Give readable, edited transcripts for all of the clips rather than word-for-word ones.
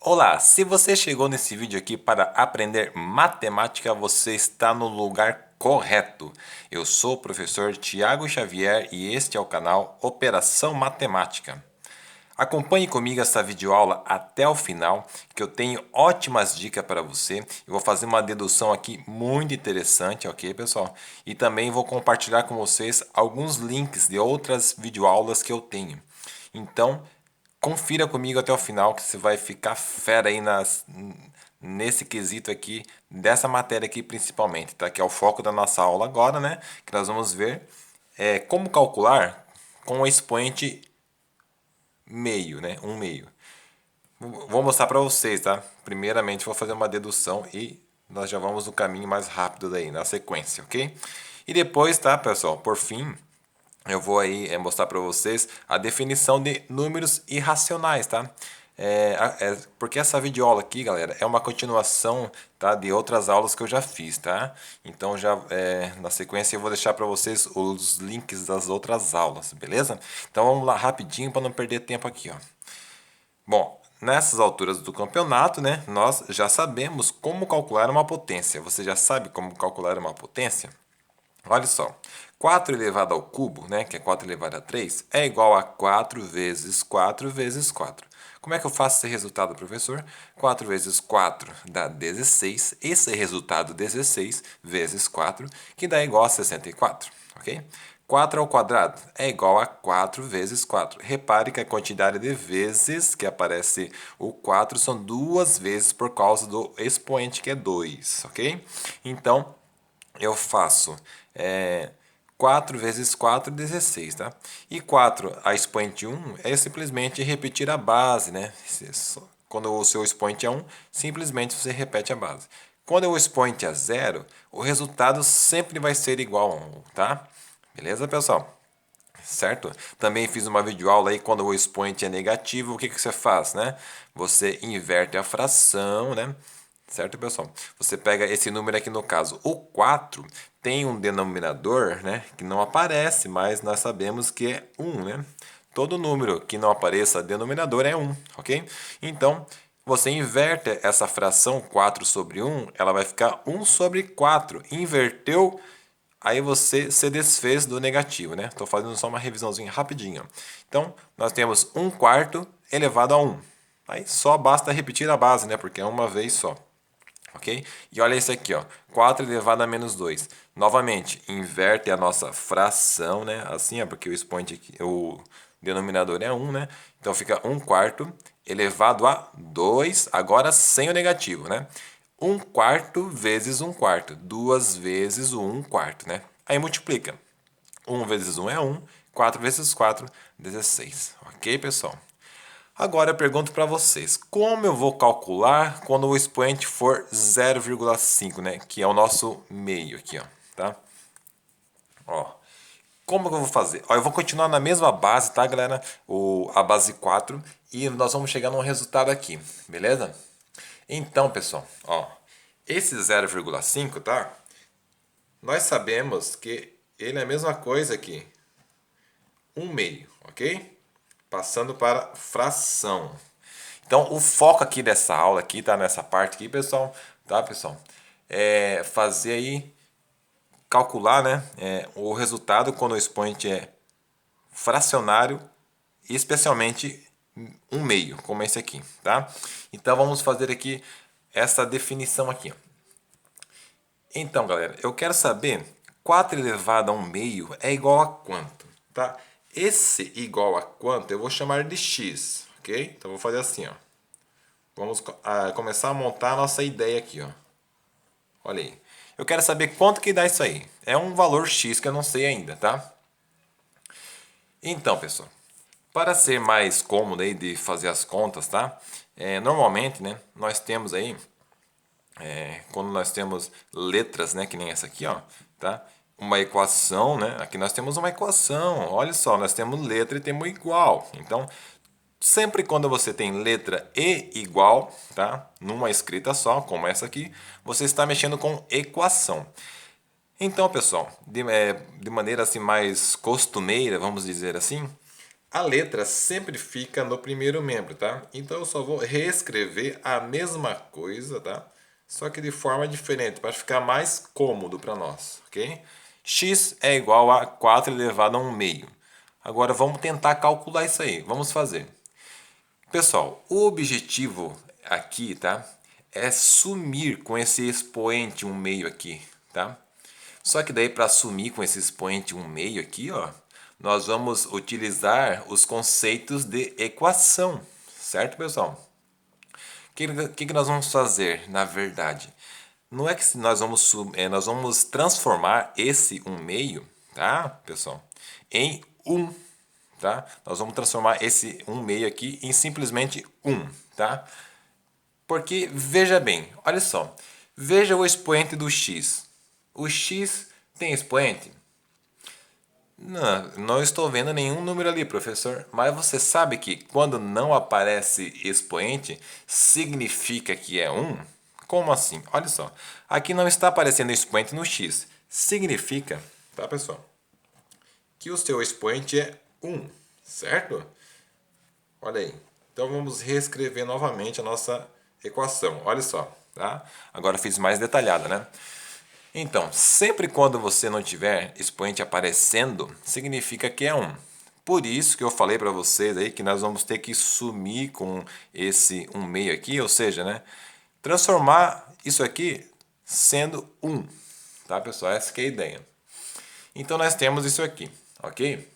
Olá, se você chegou nesse vídeo aqui para aprender matemática, você está no lugar correto. Eu sou o professor Tiago Xavier e este é o canal Operação Matemática. Acompanhe comigo essa videoaula até o final, que eu tenho ótimas dicas para você. Eu vou fazer uma dedução aqui muito interessante, ok, pessoal? E também vou compartilhar com vocês alguns links de outras videoaulas que eu tenho. Então, confira comigo até o final que você vai ficar fera aí nesse quesito aqui, dessa matéria aqui principalmente, tá? Que é o foco da nossa aula agora, né? Que nós vamos ver como calcular com o expoente meio, né? Um meio. Vou mostrar para vocês, tá? Primeiramente vou fazer uma dedução e nós já vamos no caminho mais rápido daí, na sequência, ok? E depois, tá, pessoal? Por fim, eu vou aí mostrar para vocês a definição de números irracionais, tá? Porque essa videoaula aqui, galera, é uma continuação, tá, de outras aulas que eu já fiz, tá? Então na sequência eu vou deixar para vocês os links das outras aulas, beleza? Então vamos lá rapidinho para não perder tempo aqui, ó. Bom, nessas alturas do campeonato, né, nós já sabemos como calcular uma potência. Você já sabe como calcular uma potência? Olha só, 4 elevado ao cubo, né, que é 4 elevado a 3, é igual a 4 vezes 4 vezes 4. Como é que eu faço esse resultado, professor? 4 vezes 4 dá 16. Esse resultado 16 vezes 4, que dá igual a 64, ok? 4 ao quadrado é igual a 4 vezes 4. Repare que a quantidade de vezes que aparece o 4 são duas vezes por causa do expoente que é 2, ok? Então, eu faço 4 vezes 4, 16, tá? E 4 a expoente 1 é simplesmente repetir a base, né? Quando o seu expoente é 1, simplesmente você repete a base. Quando o expoente é 0, o resultado sempre vai ser igual a 1, tá? Beleza, pessoal? Certo? Também fiz uma videoaula aí quando o expoente é negativo, o que você faz, né? Você inverte a fração, né? Certo, pessoal? Você pega esse número aqui no caso, o 4 tem um denominador, né, que não aparece, mas nós sabemos que é 1, né? Todo número que não apareça denominador é 1, ok? Então, você inverte essa fração 4 sobre 1, ela vai ficar 1 sobre 4. Inverteu, aí você se desfez do negativo, né? Estou fazendo só uma revisãozinha rapidinho. Então, nós temos 1 quarto elevado a 1. Aí só basta repetir a base, né? Porque é uma vez só. Ok? E olha isso aqui, ó. 4 elevado a menos 2. Novamente, inverte a nossa fração, né? Assim, ó, porque o expoente aqui, o denominador é 1, né? Então fica 1 quarto elevado a 2, agora sem o negativo, né? 1 quarto vezes 1 quarto, duas vezes o 1 quarto, né? Aí multiplica. 1 vezes 1 é 1, 4 vezes 4, 16. Ok, pessoal? Agora eu pergunto para vocês, como eu vou calcular quando o expoente for 0,5, né? Que é o nosso meio aqui, ó, tá? Ó, como que eu vou fazer? Ó, eu vou continuar na mesma base, tá, galera? A base 4 e nós vamos chegar num resultado aqui, beleza? Então, pessoal, ó, esse 0,5, tá? Nós sabemos que ele é a mesma coisa que um meio, ok? Passando para fração. Então, o foco aqui dessa aula aqui, tá? Nessa parte aqui, pessoal, tá, pessoal? É fazer aí, calcular, né? O resultado quando o expoente é fracionário e especialmente um meio, como esse aqui, tá? Então, vamos fazer aqui essa definição aqui. Então, galera, eu quero saber 4 elevado a um meio é igual a quanto, tá? Esse igual a quanto eu vou chamar de x, ok? Então, eu vou fazer assim, ó. Vamos começar a montar a nossa ideia aqui, ó. Olha aí. Eu quero saber quanto que dá isso aí. É um valor X que eu não sei ainda, tá? Então, pessoal, para ser mais cômodo aí de fazer as contas, tá? Normalmente, né, nós temos aí, quando nós temos letras, né, que nem essa aqui, ó, tá? Uma equação, né? Aqui nós temos uma equação. Olha só, nós temos letra e temos igual. Então, sempre quando você tem letra e igual, tá? Numa escrita só, como essa aqui, você está mexendo com equação. Então, pessoal, de maneira assim mais costumeira, vamos dizer assim, A letra sempre fica no primeiro membro, tá? Então eu só vou reescrever a mesma coisa, tá? Só que de forma diferente, para ficar mais cômodo para nós, ok? X é igual a 4 elevado a 1 meio. Agora vamos tentar calcular isso aí. Vamos fazer. Pessoal, o objetivo aqui, tá? É sumir com esse expoente 1 meio aqui, tá? Só que daí para sumir com esse expoente 1 meio aqui, ó, nós vamos utilizar os conceitos de equação, certo, pessoal? O que nós vamos fazer, na verdade? Não é que nós vamos transformar esse 1 meio, tá, pessoal, em 1, tá? Nós vamos transformar esse 1 meio aqui em simplesmente 1, tá? Porque, veja bem, olha só, veja o expoente do x. O x tem expoente? Não, não estou vendo nenhum número ali, professor. Mas você sabe que quando não aparece expoente, significa que é 1? Como assim? Olha só. Aqui não está aparecendo expoente no x. Significa, tá, pessoal, que o seu expoente é 1, certo? Olha aí. Então vamos reescrever novamente a nossa equação. Olha só, tá? Agora fiz mais detalhada, né? Então, sempre quando você não tiver expoente aparecendo, significa que é 1. Por isso que eu falei para vocês aí que nós vamos ter que sumir com esse 1 meio aqui, ou seja, né, transformar isso aqui sendo 1, tá, pessoal? Essa que é a ideia. Então nós temos isso aqui, ok?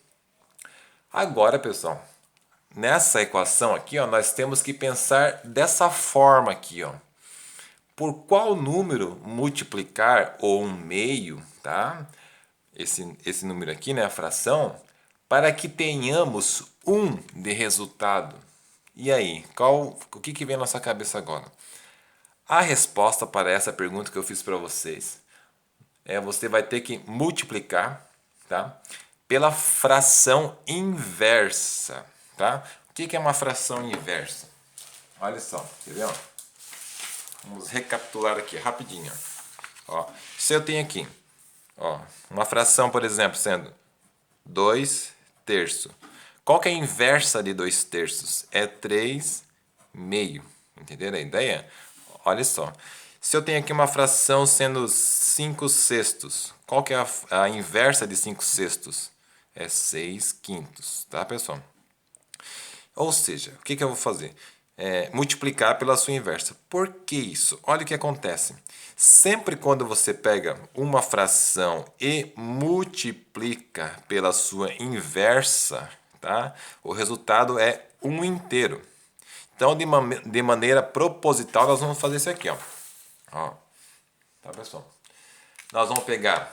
Agora, pessoal, nessa equação aqui, ó, nós temos que pensar dessa forma aqui, ó. Por qual número multiplicar ou 1 meio, tá? Esse número aqui, né, a fração, para que tenhamos 1 de resultado. E aí, o que vem na nossa cabeça agora? A resposta para essa pergunta que eu fiz para vocês é: você vai ter que multiplicar, tá, pela fração inversa, tá? O que é uma fração inversa? Olha só, quer ver, ó? Vamos recapitular aqui rapidinho. Ó, se eu tenho aqui, ó, uma fração, por exemplo, sendo 2 terços. Qual que é a inversa de 2 terços? É 3 meio. Entenderam a ideia? Olha só. Se eu tenho aqui uma fração sendo 5 sextos, qual que é a inversa de 5 sextos? É 6 quintos, tá, pessoal? Ou seja, o que eu vou fazer? Multiplicar pela sua inversa. Por que isso? Olha o que acontece. Sempre quando você pega uma fração e multiplica pela sua inversa, tá? O resultado é 1 inteiro. Então, de maneira proposital, nós vamos fazer isso aqui, ó. Ó. Tá, pessoal? Nós vamos pegar,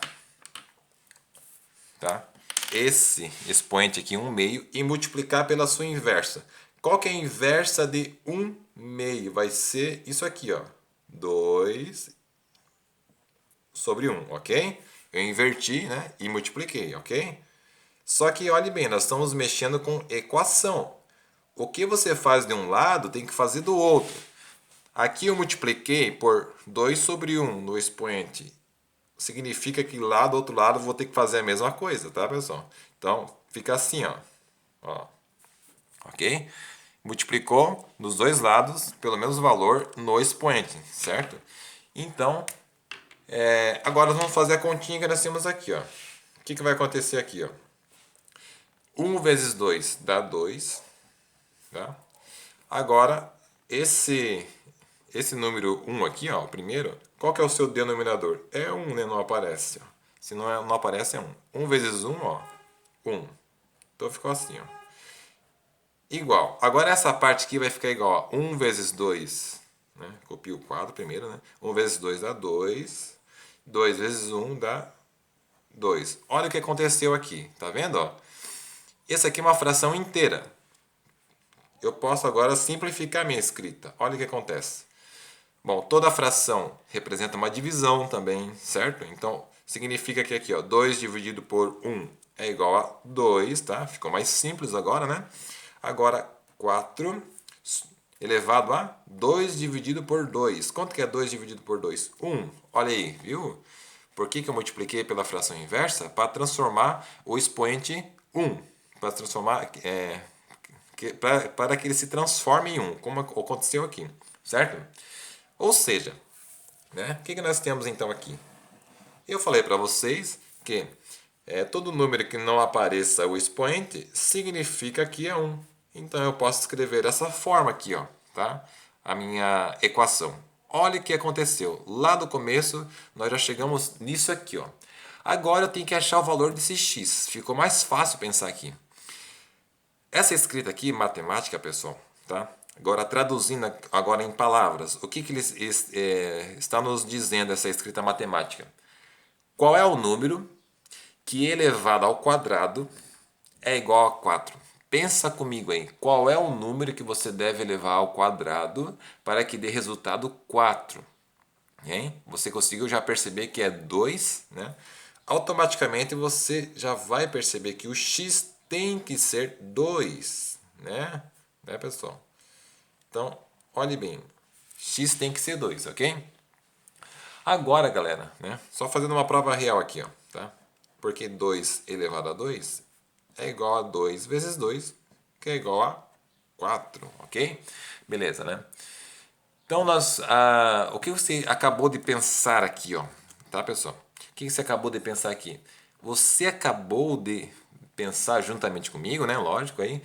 tá, esse expoente aqui, 1 meio, e multiplicar pela sua inversa. Qual que é a inversa de 1 meio? Vai ser isso aqui, ó. 2 sobre 1, ok? Eu inverti, né, e multipliquei, ok? Só que olhe bem, nós estamos mexendo com equação. O que você faz de um lado tem que fazer do outro. Aqui eu multipliquei por 2 sobre 1 no expoente. Significa que lá do outro lado eu vou ter que fazer a mesma coisa, tá, pessoal? Então, fica assim, ó. Ok? Multiplicou nos dois lados pelo mesmo valor no expoente, certo? Então, agora nós vamos fazer a continha que nós temos aqui, ó. O que vai acontecer aqui, ó? 1 vezes 2 dá 2, tá? Agora, esse número 1 aqui, ó, o primeiro, qual que é o seu denominador? É 1, né? Não aparece, ó. Se não aparece, é 1. 1 vezes 1, ó, 1. Então ficou assim, ó. Igual. Agora essa parte aqui vai ficar igual a 1 vezes 2, né? Copio o quadro primeiro, né? 1 vezes 2 dá 2. 2 vezes 1 dá 2. Olha o que aconteceu aqui. Tá vendo, ó? Essa aqui é uma fração inteira. Eu posso agora simplificar minha escrita. Olha o que acontece. Bom, toda fração representa uma divisão também, certo? Então, significa que aqui, ó, 2 dividido por 1 é igual a 2, tá? Ficou mais simples agora, né? Agora, 4 elevado a 2 dividido por 2. Quanto que é 2 dividido por 2? 1. Olha aí, viu? Por que eu multipliquei pela fração inversa? Para transformar o expoente 1, para transformar, para que ele se transforme em 1, como aconteceu aqui, certo? Ou seja, né, o que nós temos então aqui? Eu falei para vocês que todo número que não apareça o expoente significa que é 1. Então eu posso escrever dessa forma aqui, ó, tá? A minha equação. Olha o que aconteceu. Lá do começo nós já chegamos nisso aqui, ó. Agora eu tenho que achar o valor desse x. Ficou mais fácil pensar aqui. Essa escrita aqui, matemática, pessoal, tá? Agora, traduzindo agora em palavras, o que ele está nos dizendo essa escrita matemática? Qual é o número que elevado ao quadrado é igual a 4? Pensa comigo aí, qual é o número que você deve elevar ao quadrado para que dê resultado 4? Hein? Você conseguiu já perceber que é 2, né? Automaticamente você já vai perceber que o x tem que ser 2, né? Né, pessoal? Então, olhe bem, x tem que ser 2, ok? Agora, galera, né? Só fazendo uma prova real aqui, ó, tá? Porque 2 elevado a 2 é igual a 2 vezes 2, que é igual a 4, ok? Beleza, né? Então, o que você acabou de pensar aqui, ó, tá, pessoal? O que você acabou de pensar aqui? Você acabou de pensar juntamente comigo, né? Lógico aí,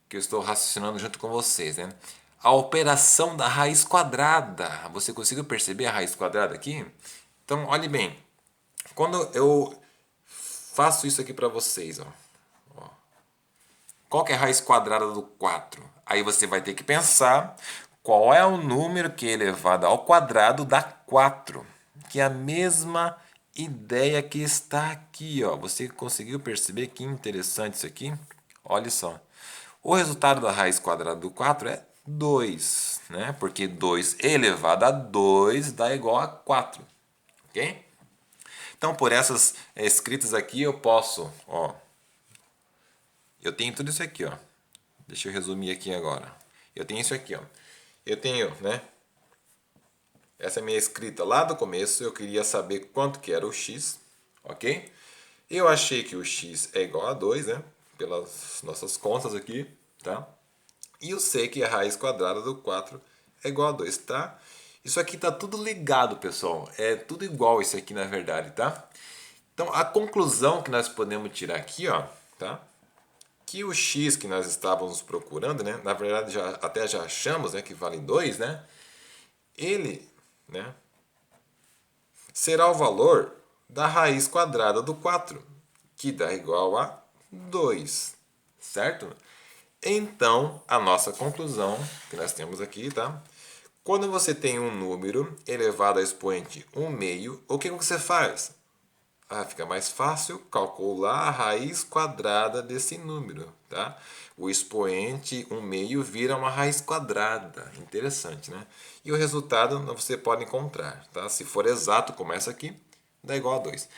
que eu estou raciocinando junto com vocês, né? A operação da raiz quadrada. Você conseguiu perceber a raiz quadrada aqui? Então, olhe bem. Quando eu faço isso aqui para vocês, ó. Qual que é a raiz quadrada do 4? Aí você vai ter que pensar qual é o número que é elevado ao quadrado dá 4. Que é a mesma ideia que está aqui, ó. Você conseguiu perceber que interessante isso aqui? Olha só. O resultado da raiz quadrada do 4 é 2, né? Porque 2 elevado a 2 dá igual a 4, ok? Então, por essas escritas aqui, eu posso, ó, eu tenho tudo isso aqui, ó. Deixa eu resumir aqui agora. Eu tenho isso aqui, ó. Eu tenho, né? Essa é a minha escrita lá do começo. Eu queria saber quanto que era o x, ok? Eu achei que o x é igual a 2, né? Pelas nossas contas aqui, tá? E eu sei que a raiz quadrada do 4 é igual a 2, tá? Isso aqui tá tudo ligado, pessoal. É tudo igual isso aqui, na verdade, tá? Então, a conclusão que nós podemos tirar aqui, ó, tá? Que o x que nós estávamos procurando, né? Na verdade, até já achamos, né, que vale 2, né? Ele, né, será o valor da raiz quadrada do 4, que dá igual a 2, certo? Então, a nossa conclusão que nós temos aqui, tá? Quando você tem um número elevado a expoente 1/2, o que você faz? Fica mais fácil calcular a raiz quadrada desse número, tá? O expoente 1/2 vira uma raiz quadrada. Interessante, né? E o resultado você pode encontrar, tá? Se for exato, começa aqui, dá igual a 2.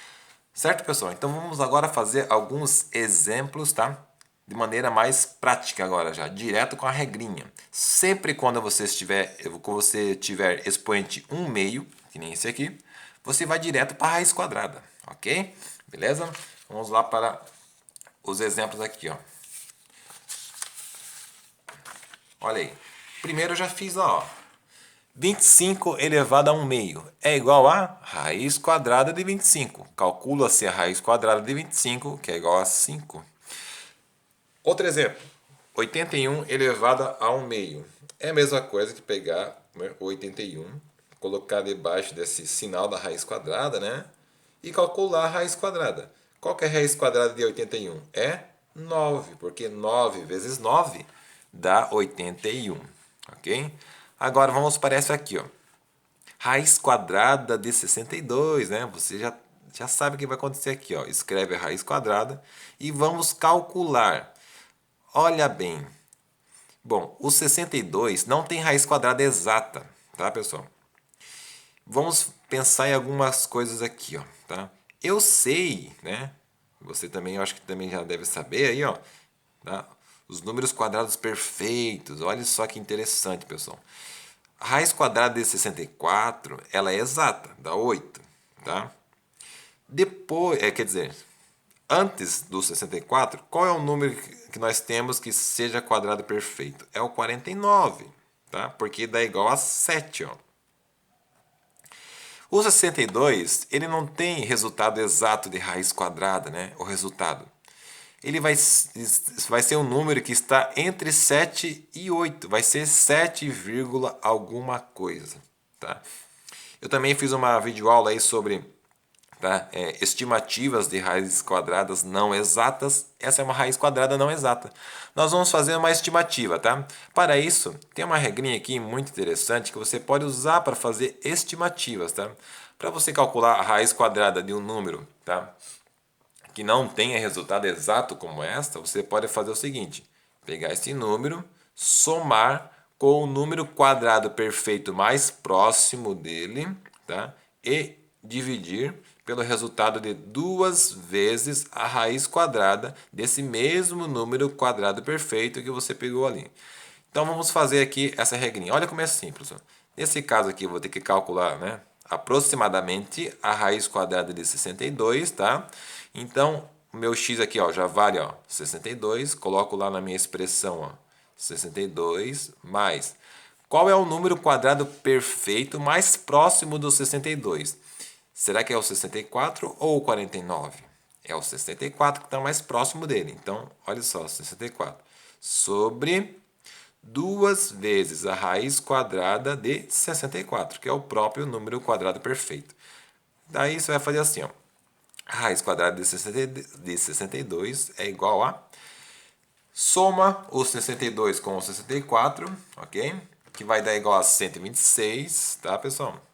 Certo, pessoal? Então vamos agora fazer alguns exemplos, tá? De maneira mais prática agora já, direto com a regrinha. Sempre quando você tiver expoente 1/2, que nem esse aqui, você vai direto para a raiz quadrada, ok? Beleza? Vamos lá para os exemplos aqui, ó. Olha aí. Primeiro eu já fiz lá, ó. 25 elevado a 1/2 é igual a raiz quadrada de 25. Calcula-se a raiz quadrada de 25, que é igual a 5. Outro exemplo. 81 elevado a 1/2. É a mesma coisa que pegar, né, 81, colocar debaixo desse sinal da raiz quadrada, né? E calcular a raiz quadrada. Qual que é a raiz quadrada de 81? É 9, porque 9 vezes 9 dá 81, ok? Agora vamos para essa aqui, ó. Raiz quadrada de 62, né? Você já sabe o que vai acontecer aqui, ó. Escreve a raiz quadrada e vamos calcular. Olha bem. Bom, o 62 não tem raiz quadrada exata, tá, pessoal? Vamos pensar em algumas coisas aqui, ó, tá? Eu sei, né? Você também, eu acho que também já deve saber aí, ó, tá? Os números quadrados perfeitos. Olha só que interessante, pessoal. A raiz quadrada de 64, ela é exata, dá 8, tá? Depois, quer dizer, antes do 64, qual é o número que nós temos que seja quadrado perfeito? É o 49, tá? Porque dá igual a 7, ó. O 62, ele não tem resultado exato de raiz quadrada, né? O resultado. Ele vai ser um número que está entre 7 e 8. Vai ser 7, alguma coisa, tá? Eu também fiz uma videoaula aí sobre, tá, estimativas de raízes quadradas não exatas. Essa é uma raiz quadrada não exata. Nós vamos fazer uma estimativa, tá? Para isso, tem uma regrinha aqui muito interessante que você pode usar para fazer estimativas, tá? Para você calcular a raiz quadrada de um número, tá, que não tenha resultado exato como esta, você pode fazer o seguinte: pegar esse número, somar com o número quadrado perfeito mais próximo dele, tá? E dividir pelo resultado de 2 vezes a raiz quadrada desse mesmo número quadrado perfeito que você pegou ali. Então vamos fazer aqui essa regrinha. Olha como é simples. Ó. Nesse caso aqui eu vou ter que calcular, né, aproximadamente a raiz quadrada de 62, tá? Então o meu x aqui, ó, já vale, ó, 62, coloco lá na minha expressão, ó, 62 mais. Qual é o número quadrado perfeito mais próximo do 62? Será que é o 64 ou o 49? É o 64 que está mais próximo dele. Então, olha só, 64 sobre 2 vezes a raiz quadrada de 64, que é o próprio número quadrado perfeito. Daí você vai fazer assim, ó. A raiz quadrada de 62 é igual a... Soma o 62 com o 64, ok? Que vai dar igual a 126, tá, pessoal?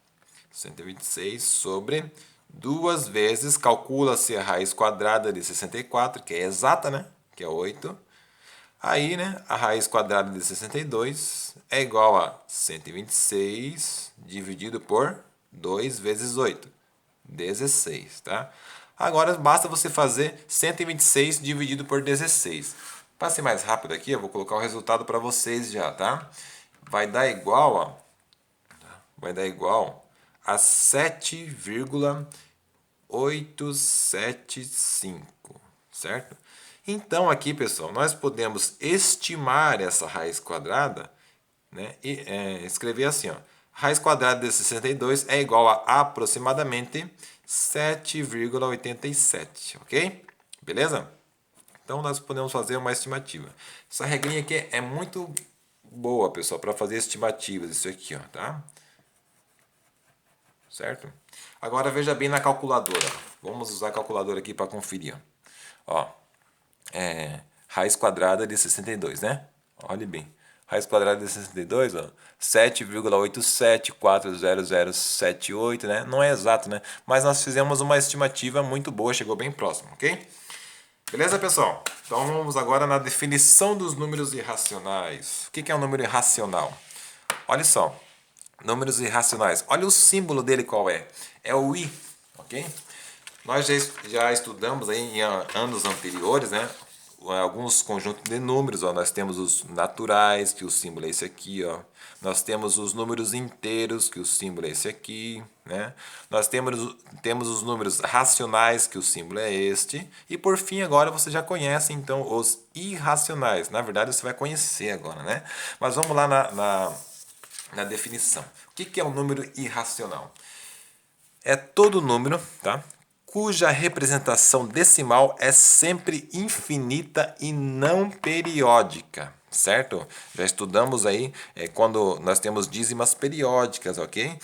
126 sobre 2 vezes, calcula-se a raiz quadrada de 64, que é exata, né? Que é 8. Aí, né, a raiz quadrada de 62 é igual a 126 dividido por 2 vezes 8, 16, tá? Agora basta você fazer 126 dividido por 16. Para ser mais rápido aqui, eu vou colocar o resultado para vocês já, tá? Vai dar igual, ó, vai dar igual a 7,875, certo? Então aqui, pessoal, nós podemos estimar essa raiz quadrada, né, e escrever assim, ó, raiz quadrada de 62 é igual a aproximadamente 7,87, ok? Beleza? Então nós podemos fazer uma estimativa. Essa regrinha aqui é muito boa, pessoal, para fazer estimativas, isso aqui, ó, tá? Certo? Agora veja bem na calculadora. Vamos usar a calculadora aqui para conferir. Ó, raiz quadrada de 62, né? Olhe bem. Raiz quadrada de 62, ó, 7,8740078, né? Não é exato, né? Mas nós fizemos uma estimativa muito boa, chegou bem próximo, ok? Beleza, pessoal? Então vamos agora na definição dos números irracionais. O que é um número irracional? Olha só. Números irracionais. Olha o símbolo dele qual é. É o i, ok? Nós já estudamos aí em anos anteriores, né, alguns conjuntos de números. Ó. Nós temos os naturais, que o símbolo é esse aqui. Ó. Nós temos os números inteiros, que o símbolo é esse aqui. Né? Nós temos os números racionais, que o símbolo é este. E por fim, agora você já conhece então os irracionais. Na verdade, você vai conhecer agora, né? Mas vamos lá na definição. O que é um número irracional? É todo número, tá, cuja representação decimal é sempre infinita e não periódica, certo? Já estudamos aí quando nós temos dízimas periódicas, ok?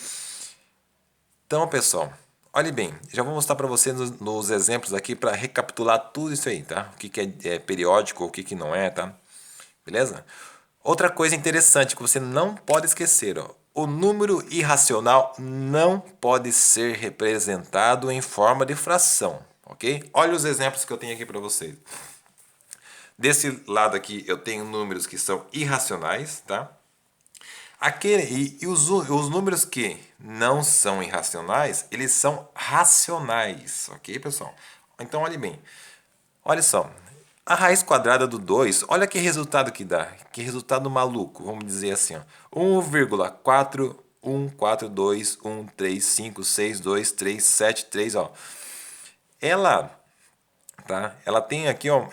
Então, pessoal, olhe bem, já vou mostrar para você nos exemplos aqui para recapitular tudo isso aí, tá? O que é periódico, o que não é, tá? Beleza? Outra coisa interessante que você não pode esquecer, ó, o número irracional não pode ser representado em forma de fração, ok? Olha os exemplos que eu tenho aqui para vocês. Desse lado aqui eu tenho números que são irracionais, tá? Os números que não são irracionais, eles são racionais, ok, pessoal? Então, olhe bem. Olha só, a raiz quadrada do 2, olha que resultado que dá. Que resultado maluco, vamos dizer assim. Ó. 1,4142135626373, ó. Ela tá? Ela tem aqui, ó,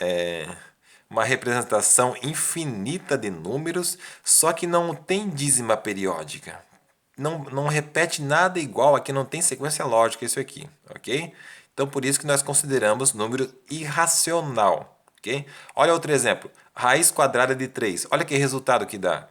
uma representação infinita de números, só que não tem dízima periódica. Não repete nada igual, aqui não tem sequência lógica isso aqui, ok? Então por isso que nós consideramos número irracional, ok? Olha outro exemplo, raiz quadrada de 3, olha que resultado que dá.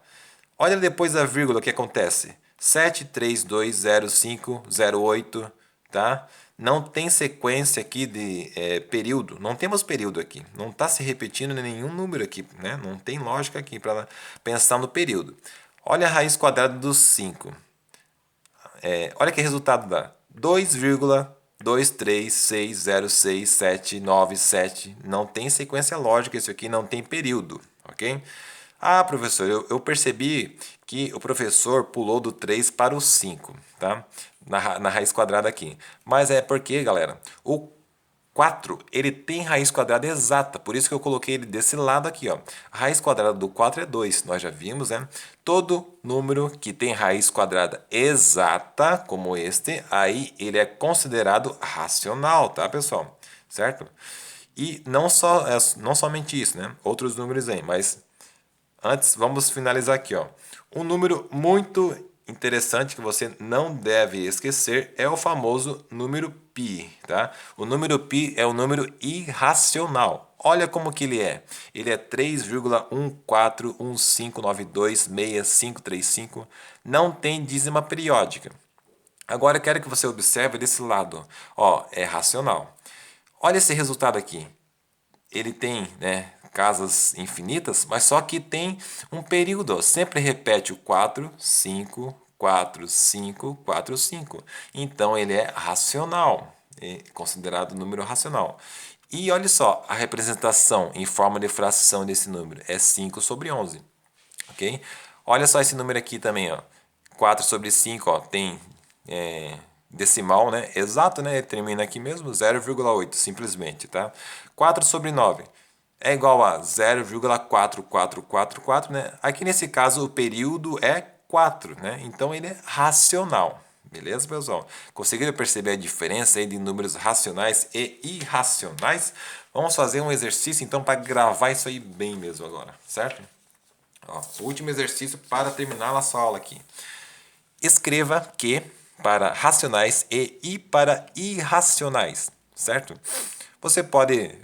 Olha depois da vírgula o que acontece, 7320508, tá? Não tem sequência aqui de período, não temos período aqui, não está se repetindo nenhum número aqui, né? Não tem lógica aqui para pensar no período. Olha a raiz quadrada dos 5. Olha que resultado dá. 2,236069797. Não tem sequência lógica isso aqui, não tem período, ok? Ah, professor, eu percebi que o professor pulou do 3 para o 5, tá? Na raiz quadrada aqui. Mas é porque, galera, o 4, ele tem raiz quadrada exata, por isso que eu coloquei ele desse lado aqui, ó. A raiz quadrada do 4 é 2, nós já vimos, né? Todo número que tem raiz quadrada exata, como este, aí ele é considerado racional, tá, pessoal? Certo? E não somente isso, né? Outros números aí, mas antes vamos finalizar aqui, ó. Um número muito interessante que você não deve esquecer é o famoso número π, tá? O número π é um número irracional. Olha como que ele é. Ele é 3,1415926535. Não tem dízima periódica. Agora eu quero que você observe desse lado. Ó, é racional. Olha esse resultado aqui. Ele tem, né, casas infinitas, mas só que tem um período, ó, sempre repete o 4, 5, 4, 5, 4, 5. Então ele é racional, é considerado número racional. E olha só, a representação em forma de fração desse número é 5 sobre 11. Ok? Olha só esse número aqui também, ó. 4 sobre 5, ó, tem decimal, né? Exato, né? Ele termina aqui mesmo, 0,8, simplesmente, tá? 4 sobre 9 é igual a 0,4444, né? Aqui nesse caso o período é 4, né? Então ele é racional. Beleza, pessoal? Conseguiram perceber a diferença aí de números racionais e irracionais? Vamos fazer um exercício então para gravar isso aí bem mesmo agora, certo? Ó, o último exercício para terminar a nossa aula aqui. Escreva Q para racionais e I para irracionais, certo? Você pode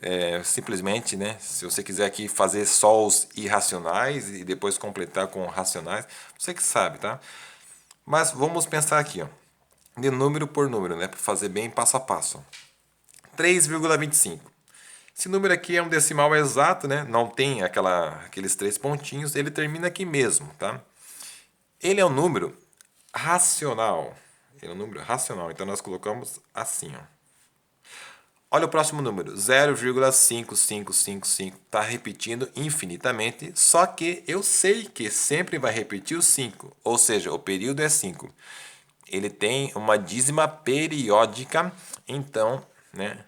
simplesmente, né, se você quiser aqui fazer só os irracionais e depois completar com racionais, você que sabe, tá? Mas vamos pensar aqui, ó, de número por número, né, para fazer bem passo a passo. 3,25. Esse número aqui é um decimal exato, né? Não tem aqueles 3 pontinhos, ele termina aqui mesmo, tá? Ele é um número racional. Ele é um número racional, então nós colocamos assim, ó. Olha o próximo número, 0,5555. Está repetindo infinitamente, só que eu sei que sempre vai repetir o 5, ou seja, o período é 5. Ele tem uma dízima periódica, então, né,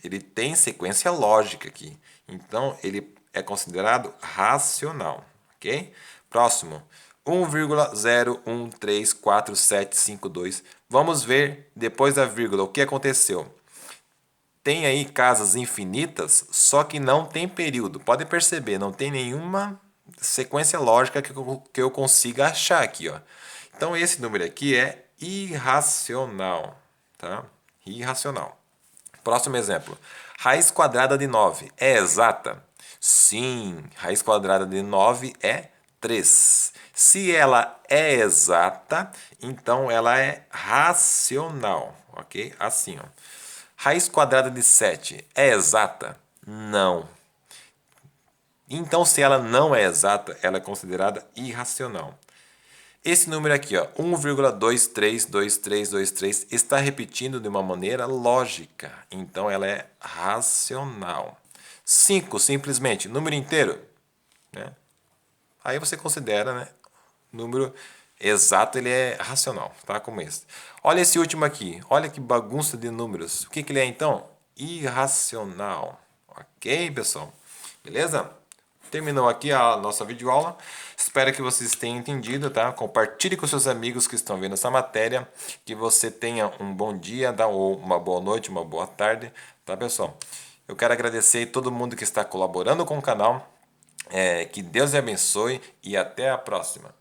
ele tem sequência lógica aqui. Então, ele é considerado racional, ok? Próximo, 1,01347752. Vamos ver depois da vírgula o que aconteceu. Tem aí casas infinitas, só que não tem período. Pode perceber, não tem nenhuma sequência lógica que eu consiga achar aqui, ó. Então esse número aqui é irracional, tá? Irracional. Próximo exemplo. Raiz quadrada de 9 é exata? Sim, raiz quadrada de 9 é 3. Se ela é exata, então ela é racional, ok? Assim, ó. Raiz quadrada de 7 é exata? Não. Então, se ela não é exata, ela é considerada irracional. Esse número aqui, ó, 1,232323, está repetindo de uma maneira lógica. Então, ela é racional. 5, simplesmente, número inteiro, né? Aí você considera, né, número exato, ele é racional, tá? Como esse. Olha esse último aqui. Olha que bagunça de números. O que que ele é, então? Irracional. Ok, pessoal? Beleza? Terminou aqui a nossa videoaula. Espero que vocês tenham entendido, tá? Compartilhe com seus amigos que estão vendo essa matéria. Que você tenha um bom dia, ou uma boa noite, uma boa tarde, tá, pessoal? Eu quero agradecer todo mundo que está colaborando com o canal. Que Deus abençoe e até a próxima.